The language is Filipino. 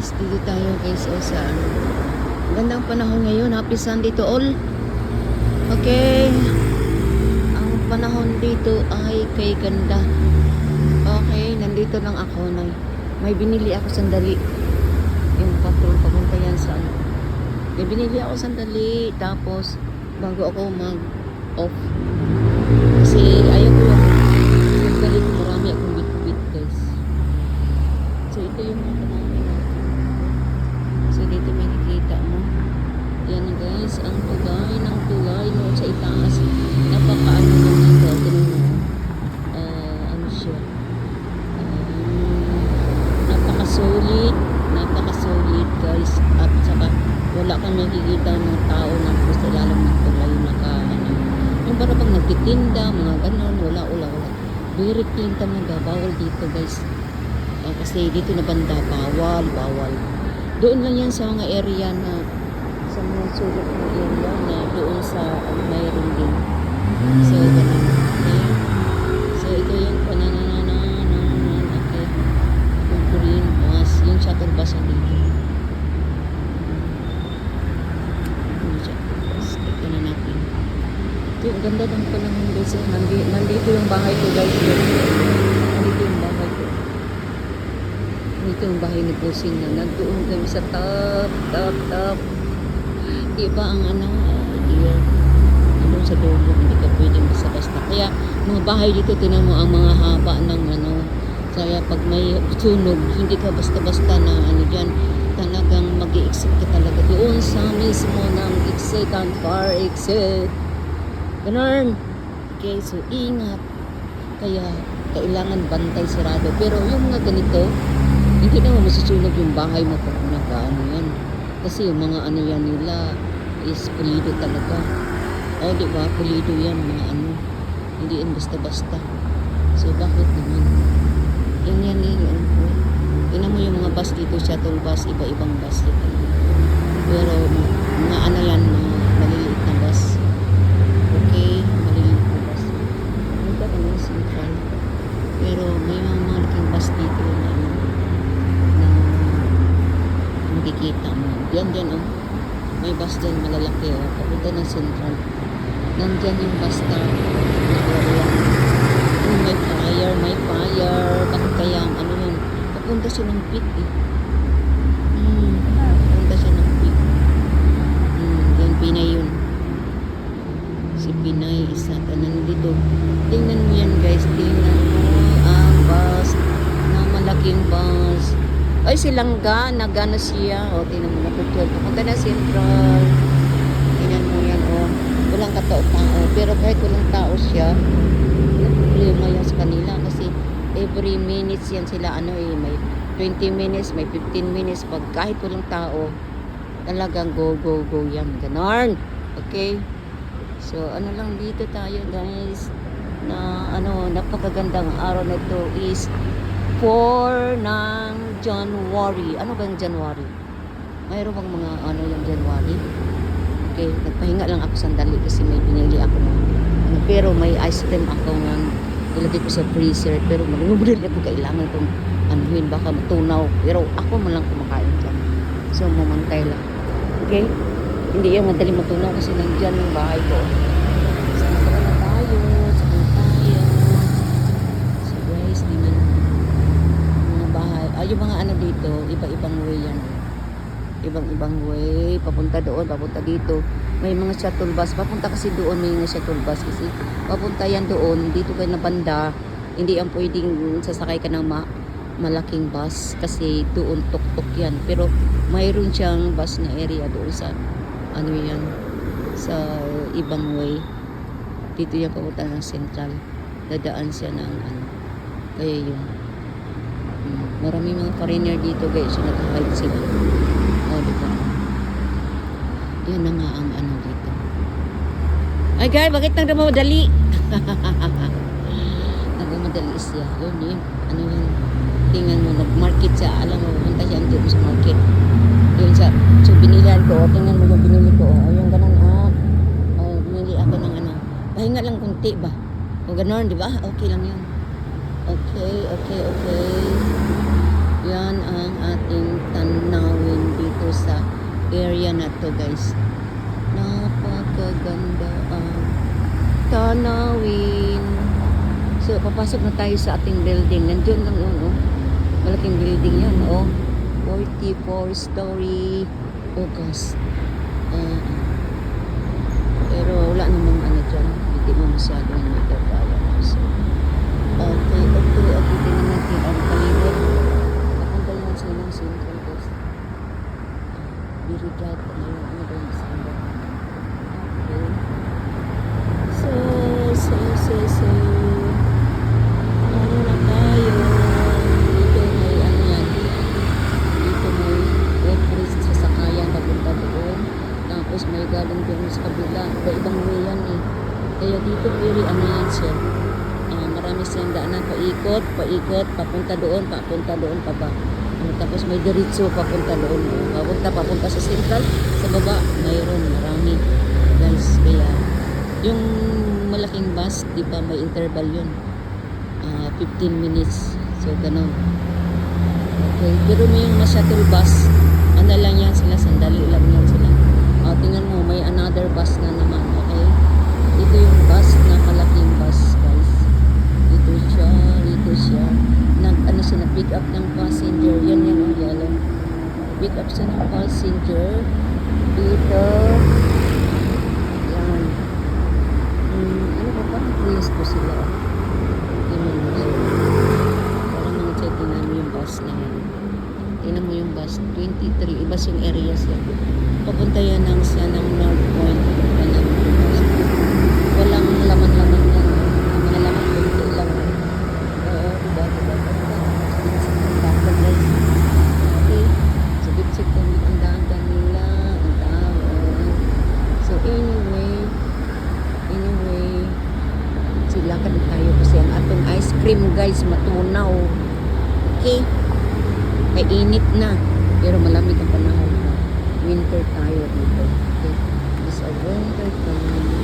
guys, dito tayo guys o sa ano. Gandang panahon ngayon, happy Sunday to all. Okay, ang panahon dito ay kay ganda. Okay, nandito lang ako na may binili ako sandali. Yung patrol papunta yan sa ano. May binili ako sandali tapos bago ako mag off kasi ayaw ko yung sandali marami akong bit guys. So ito yung mga namin. So dito may nakita mo. Yan guys, ang tulay noon sa itaas. Napakaano naman dito. Tingnan mo. Ano siya. Napaka-solid guys. At saka wala kang nakikita ng tao na sa ilalim ng tulay ano. Yung para pag nagtitinda, mga ganon, wala. Very clean talaga. Bawal dito guys. Kasi dito na banda, bawal. Doon lang yan sa mga area na sa mga sulok ng area na doon sa mayroon din. So, ganun. Okay. So, ito yung okay. Yung green bus, yung shuttle bus yan dito. Yung shuttle bus. Ito na natin. Ito yung ganda ng panahon guys. Nandito yung bahay ko guys. Nandito yung bahay ko. Ito yung bahay ni Pusing na nagdoon kami sa top. Iba ang ano, doon sa dulo, hindi ka pwedeng basta-basta. Kaya mga bahay dito, tinan mo ang mga haba ng ano. Kaya pag may sunog, hindi ka basta-basta na ano dyan, talagang mag-i-exit ka talaga doon sa mismo ng exit, ang far exit. Ganun. Okay, so ingat. Kaya kailangan bantay sarado. Pero yung mga ganito, hindi naman masusunog yung bahay mo pag nagkaano yan. Kasi yung mga ano yan nila is pulido talaga. O diba, pulido yan mga ano. Hindi yan basta-basta. So bakit naman? Yan. Tingnan mo yung mga bus dito, shuttle bus, iba-ibang bus dito. Pero mga ano yan, mga maliliit na bus. Okay, maliliit na bus. Hindi ka kami central. Pero may mga malaking bus dito na ano. Makikita mo. Yan oh. May bus dyan malalaki oh. Papunta ng central. Nandyan yung bus stop. May fire. Bakit kaya ano yun? Papunta siya ng pit eh. Papunta siya ng pit. Yan Pinay yun. Si Pinay isa. Nandito. Tingnan mo yan guys. Tingnan mo ang bus. Na malaking bus. Ay, silangga, nagano siya. O, tingnan mo, naputol. Papunta na central. Tingnan mo yan, o. Walang katao-tao. Pero kahit walang tao siya, problema yan sa kanila. Kasi every minutes yan sila, may 20 minutes, may 15 minutes. Pag kahit walang tao, talagang go yan. Ganon. Okay? So, ano lang dito tayo, guys. Na, napakagandang araw na ito is 4 ng January. Ano ba yung January? Mayroon bang mga yung January? Okay, nagpahinga lang ako sandali kasi may binili ako ng pero may ice cream ako ng ilagay ko sa freezer pero maglubudin ako kailangan itong anuhin baka matunaw pero ako man lang kumakain dyan. So mamantay lang. Okay? Hindi yung madali matunaw kasi nandyan yung bahay ko. Yung mga dito, iba-ibang way yan. Ibang way, papunta doon, papunta dito. May mga shuttle bus, papunta kasi doon may mga shuttle bus kasi papunta yan doon, dito kayo na banda. Hindi ang pwedeng sasakay ka ng malaking bus kasi doon tuk-tuk yan. Pero mayroon siyang bus na area doon sa yan, sa ibang way. Dito yan papunta ng central. Dadaan siya ng kaya yun. Marami mga foreigner dito guys, so nag-hide sila. Diba? Yan na nga ang dito. Ay guys, bakit nagmamadali? Nagmamadali siya. Yun. Yun? Tingnan mo, nag-market siya. Alam mo, punta siya dito sa market. Yun siya. So, binilihan ko. Tingnan mo yung binili ko. Yung ganun, binili ako ng pahinga lang kunti ba? O ganun, di ba? Okay lang yun. Okay. Yan ang ating tanaw. area na to guys. Napakaganda ang tanawin. So papasok na tayo sa ating building. Nandiyon lang yun, oh. Malaking building yan, oh. 44 story. Oh gosh. Pero wala namang ano dyan. Hindi mo masyadong magkakaya. So, okay. Tingnan natin ang palibot. Papunta yan sa ng central guys. Birigat. Ano ba yung samba? Okay. So. Ano na tayo? Dito may ano yan. Dito may reference sa sakayan papunta doon. Tapos may galing doon sa kabila. Ibang way yan eh. Kaya dito very ano yan siya. Marami siyang daanan. Paikot, papunta doon pa ba. Tapos may diretso papunta doon. Papunta sa central. Sa baba, marami. Guys, kaya yung malaking bus, di ba may interval yun. 15 minutes. So, ganun. Okay. Pero may yung shuttle bus, ano lang yan sila, sandali lang yan sila. Tingnan mo, may another bus na naman. Okay. Ito yung bus na malaking bus, guys. Ito siya. Ano siya, na-pick up ng passenger. Yan, ang yellow. Pick up siya ng passenger. Dito. Yan. Ano ba ba? Police po sila. Parang mga check mo yung bus na yan. Tingnan mo yung bus. 23. Iba yung areas yan. Papunta yan ng North Point. Walang laman-laman yan. Mga laman konti lang. Oo, diba? Okay. So, bitsik kung ang dagan nila. Ang tao. So, anyway, silakan tayo kasi ang atong ice cream guys matunaw. Okay? Mainit na. Pero malamig ang panahon. Winter tayo dito. Okay? It's a winter time.